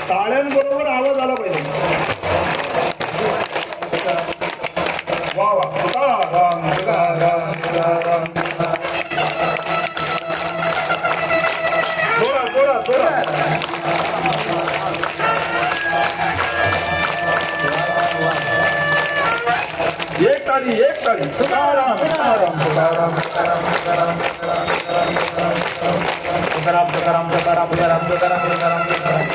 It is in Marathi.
टाळ्यांबरोबर आवाज आला पाहिजे. वा वा. तुकाराम तुकाराम तुकाराम. जोरात जोरात जोरात. एक ताली तुकाराम तुकाराम तुकाराम तुकाराम तुकाराम तुकाराम तुकाराम तुकाराम तुकाराम तुकाराम तुकाराम.